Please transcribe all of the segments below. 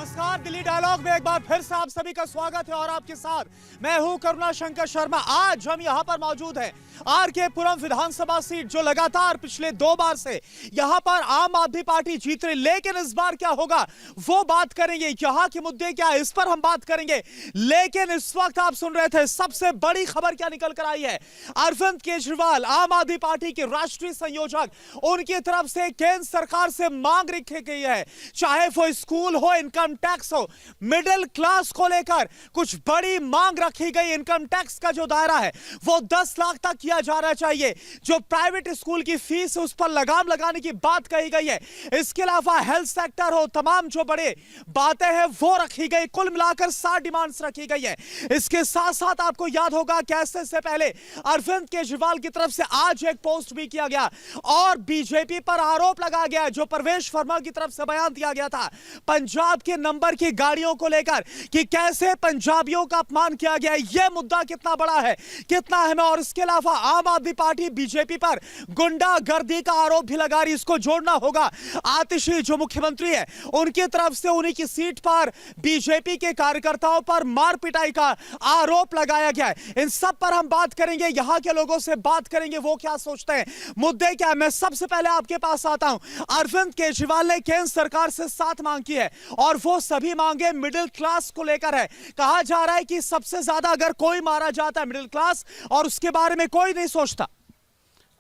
नमस्कार, दिल्ली डायलॉग में एक बार फिर से आप सभी का स्वागत है और आपके साथ मैं हूं करुणा शंकर शर्मा। आज हम यहां पर मौजूद हैं आर.के. पुरम विधानसभा सीट, जो लगातार पिछले 2 बार से यहां पर आम आदमी पार्टी जीत रही, लेकिन इस बार क्या होगा वो बात करेंगे। यहां के मुद्दे क्या है इस पर हम बात करेंगे। लेकिन इस वक्त आप सुन रहे थे सबसे बड़ी खबर क्या निकल कर आई है। अरविंद केजरीवाल, आम आदमी पार्टी के राष्ट्रीय संयोजक, उनकी तरफ से केंद्र सरकार से मांग रखी गई है, चाहे वो स्कूल हो, इनकम टैक्स हो, मिडिल क्लास को लेकर कुछ बड़ी मांग रखी गई। इनकम टैक्स का जो दायरा है वो 10 लाख तक किया जाना चाहिए। जो प्राइवेट स्कूल की फीस है उस पर लगाम लगाने की बात कही गई है। इसके अलावा हेल्थ सेक्टर हो, तमाम जो बड़े बातें हैं वो रखी गई। कुल मिलाकर 7 डिमांड्स रखी गई है। इसके साथ साथ आपको याद होगा कैसे से पहले अरविंद केजरीवाल की तरफ से आज एक पोस्ट भी किया गया और बीजेपी पर आरोप लगाया गया, जो परवेश वर्मा की तरफ से बयान दिया गया था पंजाब के नंबर की गाड़ियों को लेकर कि कैसे पंजाबियों का अपमान किया गया। यह मुद्दा कितना बड़ा है, कितना अहम है। और इसके अलावा आम आदमी पार्टी बीजेपी पर गुंडागर्दी का आरोप भी लगा रही, इसको जोड़ना होगा। आतिशी जो मुख्यमंत्री है उनकी तरफ से उन्हीं की सीट पर बीजेपी के कार्यकर्ताओं पर मार पिटाई का आरोप लगाया गया है। इन सब पर हम बात करेंगे, यहां के लोगों से बात करेंगे वो क्या सोचते हैं, मुद्दे क्या है। मैं सबसे पहले आपके पास आता हूं। अरविंद केजरीवाल ने केंद्र सरकार से 7 मांग की है और वो सभी मांगे मिडिल क्लास को लेकर है। कहा जा रहा है कि सबसे ज्यादा अगर कोई मारा जाता है मिडिल क्लास, और उसके बारे में कोई नहीं सोचता।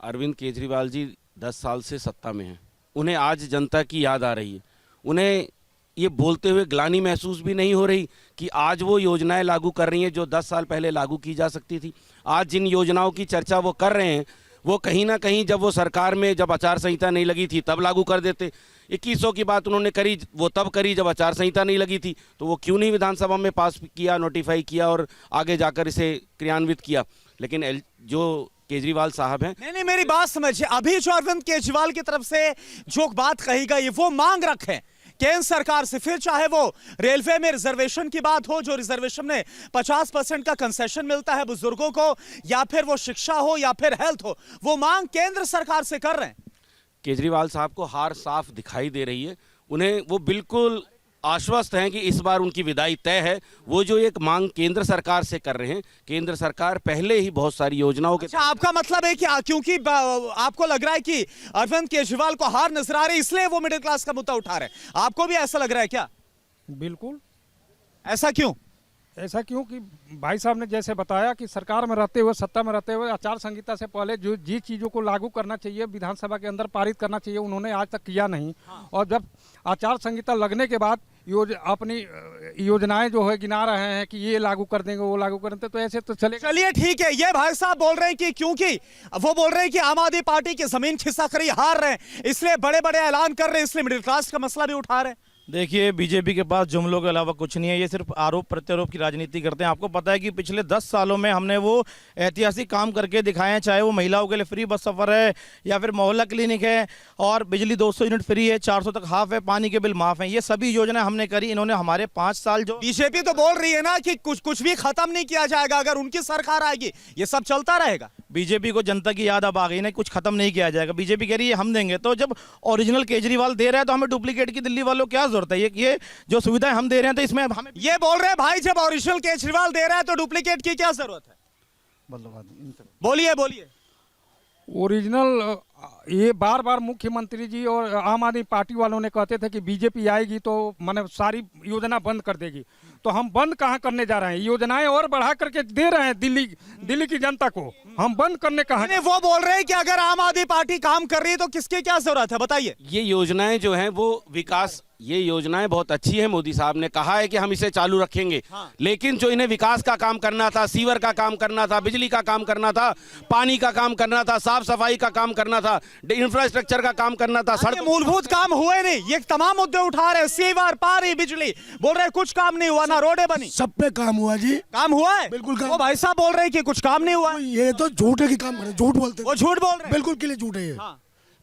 अरविंद केजरीवाल जी 10 साल से सत्ता में हैं। उन्हें आज जनता की याद आ रही है। उन्हें ये बोलते हुए ग्लानि महसूस भी नहीं हो रही कि आज वो योजनाएं लागू कर रही हैं जो 10 साल पहले लागू की जा सकती थी। आज जिन योजनाओं की चर्चा वो कर रहे हैं वो कहीं ना कहीं जब वो सरकार में, जब आचार संहिता नहीं लगी थी तब लागू कर देते। 2100 की बात उन्होंने करी, वो तब करी जब आचार संहिता नहीं लगी थी, तो वो क्यों नहीं विधानसभा में पास किया, नोटिफाई किया और आगे जाकर इसे क्रियान्वित किया। लेकिन जो केजरीवाल साहब हैं, नहीं, मेरी बात समझिए। अभी जो अरविंद केजरीवाल की तरफ से जो बात कही गई वो मांग रखे केंद्र सरकार से, फिर चाहे वो रेलवे में रिजर्वेशन की बात हो, जो रिजर्वेशन में 50% का कंसेशन मिलता है बुजुर्गों को, या फिर वो शिक्षा हो या फिर हेल्थ हो, वो मांग केंद्र सरकार से कर रहे हैं। केजरीवाल साहब को हार साफ दिखाई दे रही है। उन्हें वो बिल्कुल आश्वस्त हैं कि इस बार उनकी विदाई तय है। वो जो एक मांग केंद्र सरकार से कर रहे हैं, केंद्र सरकार पहले ही बहुत सारी योजनाओं के। अच्छा, आपका मतलब है कि क्योंकि आपको लग रहा है कि अरविंद केजरीवाल को हार नजर आ रही है इसलिए वो मिडिल क्लास का मुद्दा उठा रहे हैं, आपको भी ऐसा लग रहा है क्या? बिल्कुल। ऐसा क्यों? ऐसा क्यों कि भाई साहब ने जैसे बताया कि सरकार में रहते हुए, सत्ता में रहते हुए आचार संहिता से पहले जो जिस चीज़ों को लागू करना चाहिए, विधानसभा के अंदर पारित करना चाहिए, उन्होंने आज तक किया नहीं। हाँ। और जब आचार संहिता लगने के बाद अपनी योजनाएं जो है गिना रहे हैं कि ये लागू कर देंगे, वो लागू कर देंगे, तो ऐसे तो चले। चलिए ठीक है, ये भाई साहब बोल रहे हैं कि क्योंकि वो बोल रहे हैं कि आम आदमी पार्टी की जमीन खिस्सा खरी हार रहे हैं इसलिए बड़े बड़े ऐलान कर रहे हैं, इसलिए मिडिल क्लास का मसला भी उठा रहे हैं। देखिए, बीजेपी के पास जुमलों के अलावा कुछ नहीं है। ये सिर्फ आरोप प्रत्यारोप की राजनीति करते हैं। आपको पता है कि पिछले 10 सालों में हमने वो ऐतिहासिक काम करके दिखाए हैं, चाहे वो महिलाओं के लिए फ्री बस सफ़र है या फिर मोहल्ला क्लिनिक है और बिजली 200 यूनिट फ्री है, 400 तक हाफ है, पानी के बिल माफ़ हैं। ये सभी योजनाएं हमने करी। इन्होंने हमारे 5 साल जो बीजेपी तो बोल रही है ना कि कुछ भी खत्म नहीं किया जाएगा, अगर उनकी सरकार आएगी ये सब चलता रहेगा। बीजेपी को जनता की याद अब आ गई ना, कुछ खत्म नहीं किया जाएगा। बीजेपी कह रही है हम देंगे, तो जब ओरिजिनल केजरीवाल दे रहा है तो हमें डुप्लीकेट की दिल्ली वालों क्या जरूरत है? ये जो सुविधाएं हम दे रहे हैं तो इसमें हमें ये बोल रहे हैं भाई जब ओरिजिनल केजरीवाल दे रहा है तो डुप्लीकेट की क्या जरूरत है? बोलिए। ओरिजिनल ये बार बार मुख्यमंत्री जी और आम आदमी पार्टी वालों ने कहते थे कि बीजेपी आएगी तो माने सारी योजना बंद कर देगी। तो हम बंद कहाँ करने जा रहे हैं? योजनाएं और बढ़ा करके दे रहे हैं दिल्ली की जनता को। हम बंद करने कहाँ? वो बोल रहे हैं कि अगर आम आदमी पार्टी काम कर रही है तो किसकी क्या जरूरत है, बताइए। ये योजनाएं जो हैं वो विकास, ये योजनाएं बहुत अच्छी है। मोदी साहब ने कहा है कि हम इसे चालू रखेंगे। हाँ। लेकिन जो इन्हें विकास का काम करना था, सीवर का काम करना था, बिजली का काम करना था, पानी का काम करना था, साफ सफाई का काम करना था, इंफ्रास्ट्रक्चर का काम करना था, सड़क मूलभूत काम हुए नहीं। ये तमाम मुद्दे उठा रहे हैं, सीवर, पानी, बिजली, बोल रहे कुछ काम नहीं हुआ, ना रोडें बनी। सब पे काम हुआ जी। काम हुआ है? बिल्कुल काम। वो भाई साहब बोल रहे हैं कि कुछ काम नहीं हुआ। ये तो झूठ है कि काम करे, झूठ बोलते हैं। वो झूठ बोल रहे हैं, बिल्कुल के लिए झूठ है ये। हाँ।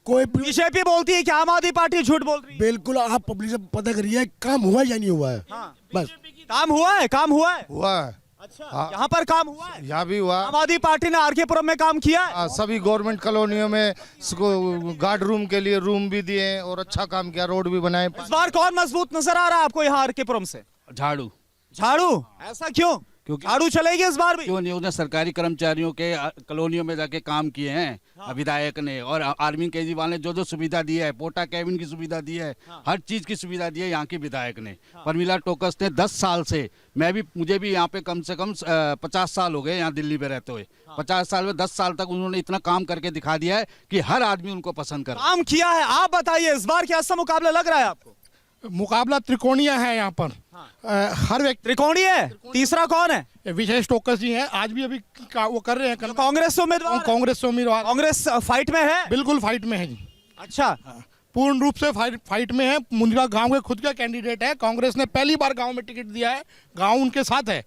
कोई बीजेपी बोलती है कि आम आदमी पार्टी झूठ बोल रही है। बिल्कुल, आप पब्लिक से पता करिए काम हुआ या नहीं हुआ है। हाँ। बस काम हुआ है, काम हुआ है। हुआ है। अच्छा, यहाँ पर काम हुआ है? यहाँ भी हुआ। आम आदमी पार्टी ने आरके पुरम में काम किया है? सभी गवर्नमेंट कॉलोनियों में गार्ड रूम के लिए रूम भी दिए और अच्छा काम किया, रोड भी बनाए। इस बार कौन मजबूत नजर आ रहा है आपको यहाँ आरके पुरम से? झाड़ू। झाड़ू? ऐसा क्यों? क्योंकि झाड़ू चलेगी इस बार भी? क्यों नहीं, उसने सरकारी कर्मचारियों के कॉलोनियों में जाके काम किए हैं विधायक ने, और अरविंद केजरीवाल ने जो जो सुविधा दी है, पोटा कैबिन की सुविधा दी है, हर चीज की सुविधा दी है यहाँ के विधायक ने। प्रमिला टोकस ने 10 साल से, मुझे भी यहाँ पे कम से कम 50 साल हो गए यहाँ दिल्ली में रहते हुए। 50 साल में 10 साल तक उन्होंने इतना काम करके दिखा दिया है कि हर आदमी उनको पसंद कर। काम किया है। आप बताइए इस बार कैसा मुकाबला लग रहा है आपको? मुकाबला त्रिकोणीय है यहाँ पर। हर व्यक्ति त्रिकोणीय है। तीसरा कौन है? विशेष टोकस जी हैं, आज भी अभी वो कर रहे हैं। कांग्रेस से उम्मीदवार? कांग्रेस से उम्मीदवार। कांग्रेस फाइट में है? बिल्कुल फाइट में है जी। अच्छा, पूर्ण रूप से फाइट में है। मुंद्रा गांव के खुद का कैंडिडेट है। कांग्रेस ने पहली बार गांव में टिकट दिया है, गांव उनके साथ है,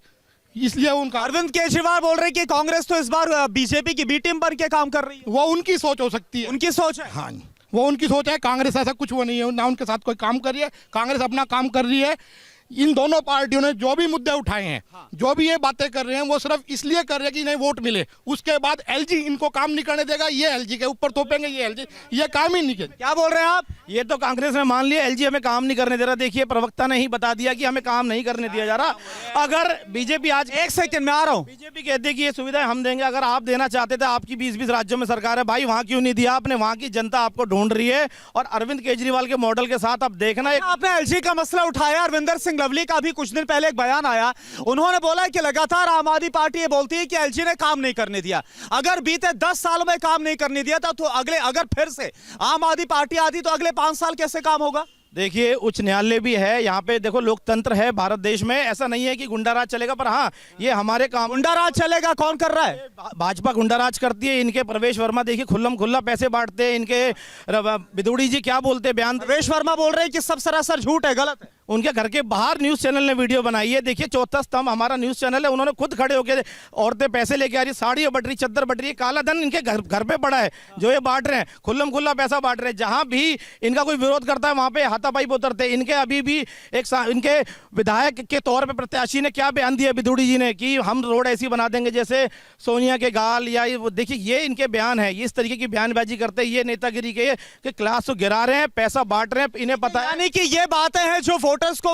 इसलिए उनका। अरविंद केजरीवाल बोल रहे हैं कि कांग्रेस तो इस बार बीजेपी की बी टीम बन के काम कर रही है। वो उनकी सोच हो सकती है। उनकी सोच है। हाँ, वो उनकी सोच है। कांग्रेस ऐसा कुछ वो नहीं है, ना उनके साथ कोई काम कर रही है। कांग्रेस अपना काम कर रही है। इन दोनों पार्टियों ने जो भी मुद्दे उठाए हैं, जो भी ये बातें कर रहे हैं, वो सिर्फ इसलिए कर रहे हैं कि नहीं वोट मिले। उसके बाद एलजी इनको काम नहीं करने देगा, ये एलजी के ऊपर थोपेंगे, ये एलजी ये काम ही नहीं किया। क्या बोल रहे हैं आप? ये तो कांग्रेस ने मान लिया एलजी हमें काम नहीं करने दे रहा। देखिए, प्रवक्ता ने ही बता दिया कि हमें काम नहीं करने दिया जा रहा। अगर बीजेपी आज, एक सेकंड में आ रहा हूँ, बीजेपी कहती है कि ये सुविधाएं हम देंगे, अगर आप देना चाहते थे, आपकी 20-20 राज्यों में सरकार है भाई, वहां क्यों नहीं दिया आपने? वहां की जनता आपको ढूंढ रही है और अरविंद केजरीवाल के मॉडल के साथ अब देखना। आपने एलजी का मसला उठाया। अरविंदर सिंह लवली का भी कुछ दिन पहले एक बयान आया, उन्होंने बोला कि लगातार आम आदमी पार्टी ये बोलती है कि एलजी ने काम नहीं करने दिया। अगर बीते 10 सालों में काम नहीं करने दिया था तो अगर फिर से आम आदमी पार्टी आती तो अगले 5 साल कैसे काम होगा? देखिए, उच्च न्यायालय भी है यहाँ पे। देखो, लोकतंत्र है भारत देश में, ऐसा नहीं है कि गुंडाराज चलेगा। पर हाँ, ये हमारे काम। गुंडाराज चलेगा? कौन कर रहा है? भाजपा गुंडाराज करती है। इनके प्रवेश वर्मा देखिए खुल्लम खुल्ला पैसे बांटते हैं। इनके बिदुड़ी जी क्या बोलते हैं, बयान। प्रवेश वर्मा बोल रहे हैं कि सब सरासर झूठ है, गलत है। उनके घर के बाहर न्यूज चैनल ने वीडियो बनाई है। देखिए, चौथा स्तंभ हमारा न्यूज चैनल है, उन्होंने खुद खड़े होकर औरतें पैसे लेके आ रही, साड़ी बट रही, चद्दर बट रही, काला धन इनके घर पे पड़ा है जो ये बांट रहे हैं, खुल्लम खुल्ला पैसा बांट रहे हैं। जहां भी इनका कोई विरोध करता है वहां पे हाथापाई उतरते हैं। इनके अभी भी इनके विधायक के तौर पे प्रत्याशी ने क्या बयान दिया बिदुड़ी जी ने कि हम रोड ऐसी बना देंगे जैसे सोनिया के गाल, या देखिए ये इनके बयान है। ये इस तरीके की बयानबाजी करते हैं, ये नेतागिरी के कि क्लास को गिरा रहे हैं, पैसा बांट रहे हैं, इन्हें पता है। यानी कि ये बातें हैं जो वोटर्स को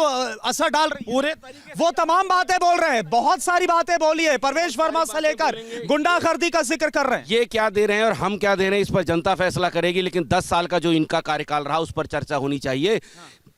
असर डाल रही पूरे, वो तमाम बातें बोल रहे हैं। बहुत सारी बातें बोली है, प्रवेश वर्मा से लेकर गुंडागर्दी का जिक्र कर रहे हैं। ये क्या दे रहे हैं और हम क्या दे रहे हैं, इस पर जनता फैसला करेगी। लेकिन 10 साल का जो इनका कार्यकाल रहा उस पर चर्चा होनी चाहिए।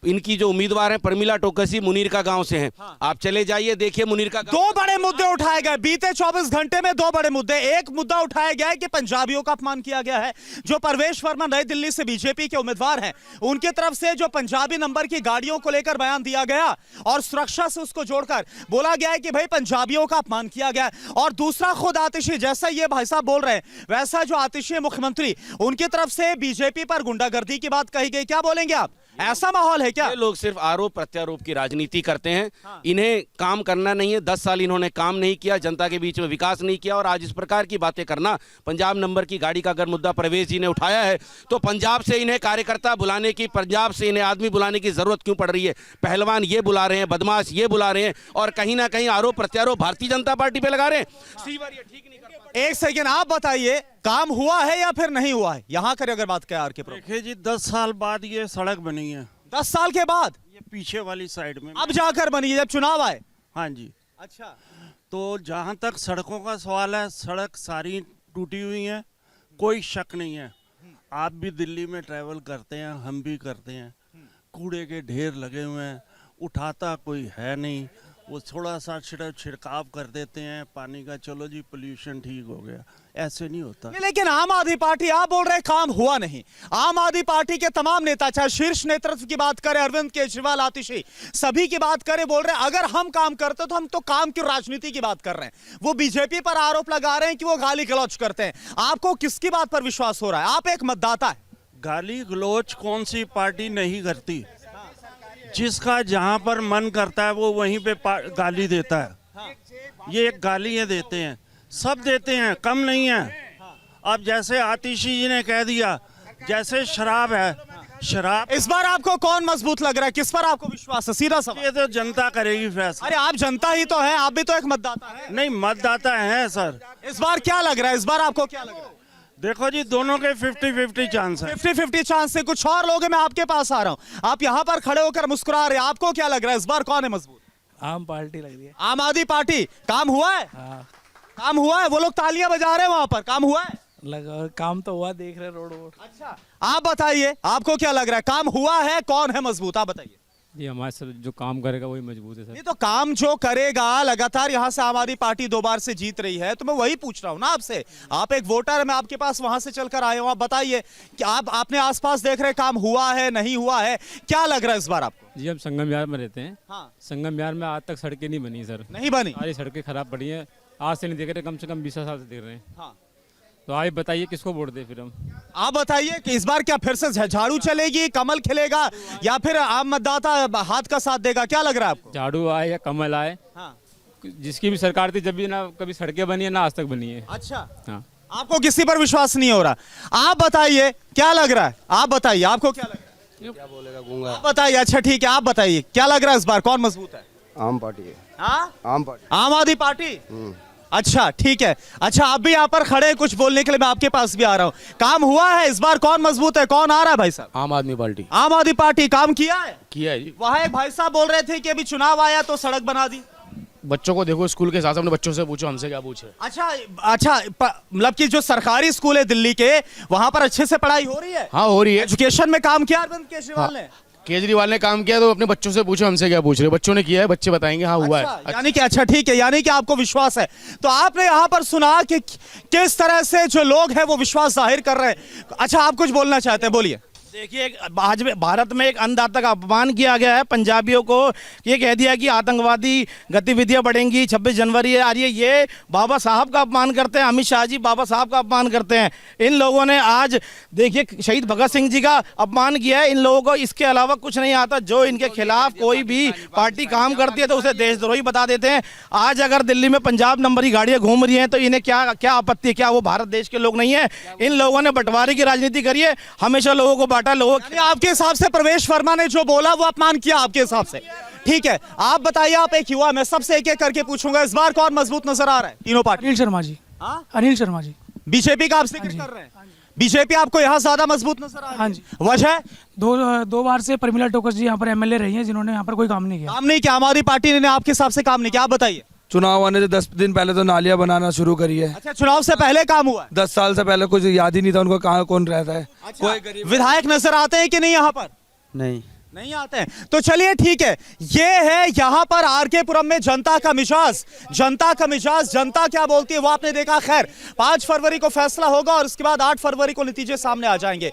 इनकी जो उम्मीदवार हैं प्रमिला टोकसी मुनीर का गांव से हैं। आप चले जाइए, देखिए मुनीर का गांव। 2 बड़े मुद्दे उठाए गए बीते 24 घंटे में। 2 बड़े मुद्दे। एक मुद्दा उठाया गया है कि पंजाबियों का अपमान किया गया है। जो प्रवेश वर्मा नई दिल्ली से बीजेपी के उम्मीदवार हैं, उनकी तरफ से जो पंजाबी नंबर की गाड़ियों को लेकर बयान दिया गया और सुरक्षा से उसको जोड़कर बोला गया है कि भाई पंजाबियों का अपमान किया गया। और दूसरा, खुद आतिशी, जैसा ये भाई साहब बोल रहे हैं वैसा जो आतिशी मुख्यमंत्री, उनकी तरफ से बीजेपी पर गुंडागर्दी की बात कही गई। क्या बोलेंगे आप? ऐसा माहौल है क्या? ये लोग सिर्फ आरोप प्रत्यारोप की राजनीति करते हैं। इन्हें काम करना नहीं है। 10 साल इन्होंने काम नहीं किया, जनता के बीच में विकास नहीं किया, और आज इस प्रकार की बातें करना। पंजाब नंबर की गाड़ी का अगर मुद्दा प्रवेश जी ने उठाया है तो पंजाब से इन्हें कार्यकर्ता बुलाने की, पंजाब से इन्हें आदमी बुलाने की जरूरत क्यों पड़ रही है? पहलवान ये बुला रहे हैं, बदमाश ये बुला रहे हैं, और कहीं ना कहीं आरोप प्रत्यारोप भारतीय जनता पार्टी पे लगा रहे हैं। सीवर ये ठीक नहीं कर पाते। एक सेकेंड, आप बताइए, काम हुआ है या फिर नहीं हुआ है यहाँ कर अगर बात करें आर के? देखिए जी, 10 साल बाद ये सड़क बनी है। 10 साल के बाद? ये पीछे वाली साइड में अब जाकर बनी है, जब चुनाव आए? हाँ जी। अच्छा, तो जहाँ तक सड़कों का सवाल है, सड़क सारी टूटी हुई है, कोई शक नहीं है। आप भी दिल्ली में ट्रैवल करते हैं, हम भी करते हैं। कूड़े के ढेर लगे हुए हैं, उठाता कोई है नहीं। वो थोड़ा सा छिड़काव कर देते हैं पानी का, चलो जी पोल्यूशन ठीक हो गया। ऐसे नहीं होता। लेकिन आम आदमी पार्टी, आप बोल रहे काम हुआ नहीं। आम आदमी पार्टी के तमाम नेता, चाहे शीर्ष नेतृत्व की बात करें, अरविंद केजरीवाल, आतिशी, सभी की बात करें, बोल रहे हैं अगर हम काम करते तो हम तो काम की राजनीति की बात कर रहे हैं। वो बीजेपी पर आरोप लगा रहे हैं कि वो गाली गलौज करते हैं। आपको किसकी बात पर विश्वास हो रहा है? आप एक मतदाता है। गाली गलौज कौन सी पार्टी नहीं करती? जिसका जहां पर मन करता है वो वहीं पे गाली देता है। ये एक गाली ये देते हैं, सब देते हैं, कम नहीं है। अब जैसे आतिशी जी ने कह दिया, जैसे शराब है, शराब इस बार आपको कौन मजबूत लग रहा है, किस पर आपको विश्वास है, सीधा सवाल। ये तो जनता करेगी फैसला। अरे आप जनता ही तो है, आप भी तो एक मतदाता है। नहीं, मतदाता हैं सर। इस बार क्या लग रहा है, इस बार आपको क्या लग रहा है? देखो जी, दोनों के 50-50 चांस है। 50-50 चांस से। कुछ और लोग हैं, मैं आपके पास आ रहा हूं। आप यहाँ पर खड़े होकर मुस्कुरा रहे हैं, आपको क्या लग रहा है इस बार कौन है मजबूत? आम पार्टी लग रही है। आम आदमी पार्टी। काम हुआ है? हाँ, काम हुआ है, वो लोग तालियां बजा रहे हैं वहां पर, काम हुआ है? लगा काम तो हुआ, देख रहे रोड वोड। अच्छा, आप बताइए आपको क्या लग रहा है, काम हुआ है, कौन है मजबूत, आप बताइए। जी हमारे सर जो काम करेगा वही मजबूत है सर। नहीं तो काम जो करेगा, लगातार यहाँ से आम आदमी पार्टी 2 बार से जीत रही है, तो मैं वही पूछ रहा हूँ ना आपसे। आप एक वोटर है, मैं आपके पास वहां से चलकर आया हूँ। आप बताइए कि आप अपने आसपास देख रहे, काम हुआ है नहीं हुआ है, क्या लग रहा है इस बार आपको? जी हम संगम विहार में रहते हैं। हाँ। संगम विहार में आज तक सड़कें नहीं बनी सर। नहीं बनी? सारी सड़कें खराब पड़ी हैं, आज से नहीं देख रहे, कम से कम 20 साल से देख रहे हैं। हाँ। तो आप बताइए किसको वोट दे फिर हम? आप बताइए कि इस बार क्या फिर से झाड़ू चलेगी, कमल खिलेगा, या फिर आम मतदाता हाथ का साथ देगा, क्या लग रहा है आपको? झाड़ू आए या कमल आए, हाँ। जिसकी भी सरकार थी, जब भी ना कभी सड़कें बनी है ना आज तक बनी है। अच्छा, हाँ। आपको किसी पर विश्वास नहीं हो रहा। आप बताइए क्या लग रहा है, आप बताइए आपको क्या लग रहा है? क्या बोलेगा गूंगा? आप बताइए। अच्छा ठीक है, आप बताइए क्या लग रहा है इस बार कौन मजबूत है? आम पार्टी है। हाँ? आम पार्टी। आम आदमी पार्टी। अच्छा ठीक है। अच्छा, आप भी यहाँ पर खड़े हैं, कुछ बोलने के लिए मैं आपके पास भी आ रहा हूँ। काम हुआ है इस बार, कौन मजबूत है, कौन आ रहा है भाई साहब? आम आदमी पार्टी। आम आदमी पार्टी काम किया है? किया है जी। वहाँ एक भाई साहब बोल रहे थे कि अभी चुनाव आया तो सड़क बना दी। बच्चों को देखो, स्कूल के हिसाब से अपने बच्चों से पूछो, हमसे क्या पूछे। अच्छा, मतलब कि जो सरकारी स्कूल है दिल्ली के, वहाँ पर अच्छे से पढ़ाई हो रही है? हाँ हो रही है। एजुकेशन में काम किया अरविंद केजरीवाल ने? केजरीवाल ने काम किया तो अपने बच्चों से पूछो, हमसे क्या पूछ रहे। बच्चों ने किया है, बच्चे बताएंगे हाँ हुआ अच्छा, है। यानी कि अच्छा ठीक है, यानी कि आपको विश्वास है। तो आपने यहाँ पर सुना कि किस तरह से जो लोग हैं वो विश्वास जाहिर कर रहे हैं। अच्छा, आप कुछ बोलना चाहते हैं, बोलिए। देखिए, आज भारत में एक अन्नदाता का अपमान किया गया है। पंजाबियों को ये कह दिया कि आतंकवादी गतिविधियां बढ़ेंगी, 26 जनवरी आ रही है। ये बाबा साहब का अपमान करते हैं, अमित शाह जी बाबा साहब का अपमान करते हैं। इन लोगों ने आज देखिए शहीद भगत सिंह जी का अपमान किया है। इन लोगों को इसके अलावा कुछ नहीं आता। जो इनके खिलाफ कोई भी पार्टी काम करती है तो उसे देशद्रोही बता देते हैं। आज अगर दिल्ली में पंजाब नंबर की गाड़ियां घूम रही हैं तो इन्हें क्या क्या आपत्ति है? क्या वो भारत देश के लोग नहीं है? इन लोगों ने बंटवारे की राजनीति करी है, हमेशा लोगों को लोग। आपके हिसाब से प्रवेश वर्मा ने जो बोला वो अपमान किया आपके हिसाब से? ठीक है, आप बताइए, आप एक युवा, मैं सबसे एक एक करके पूछूंगा, इस बार कौन मजबूत नजर आ रहा है तीनों पार्टी? अनिल शर्मा जी। हाँ? अनिल शर्मा जी। बीजेपी का आप जिक्र कर रहे हैं? बीजेपी आपको यहाँ ज्यादा मजबूत नजर आ रही है? हाँ जी। वजह? दो बार से प्रमिला टोकस जी यहाँ पर एमएलए रही हैं, जिन्होंने यहाँ पर कोई काम नहीं किया। काम नहीं किया, आम आदमी पार्टी ने आपके हिसाब से काम नहीं किया, आप बताइए। चुनाव आने से 10 दिन पहले तो नालियां बनाना शुरू करी है। अच्छा, चुनाव से पहले काम हुआ है? 10 साल से पहले कुछ याद ही नहीं था उनको, कहाँ कौन रहता है। कोई विधायक नजर आते हैं कि नहीं यहाँ पर? नहीं आते हैं। तो चलिए ठीक है, ये है यहाँ पर आरके पुरम में जनता का मिजाज। जनता का मिजाज, जनता क्या बोलती है वो आपने देखा। खैर, 5 फरवरी को फैसला होगा और उसके बाद 8 फरवरी को नतीजे सामने आ जाएंगे।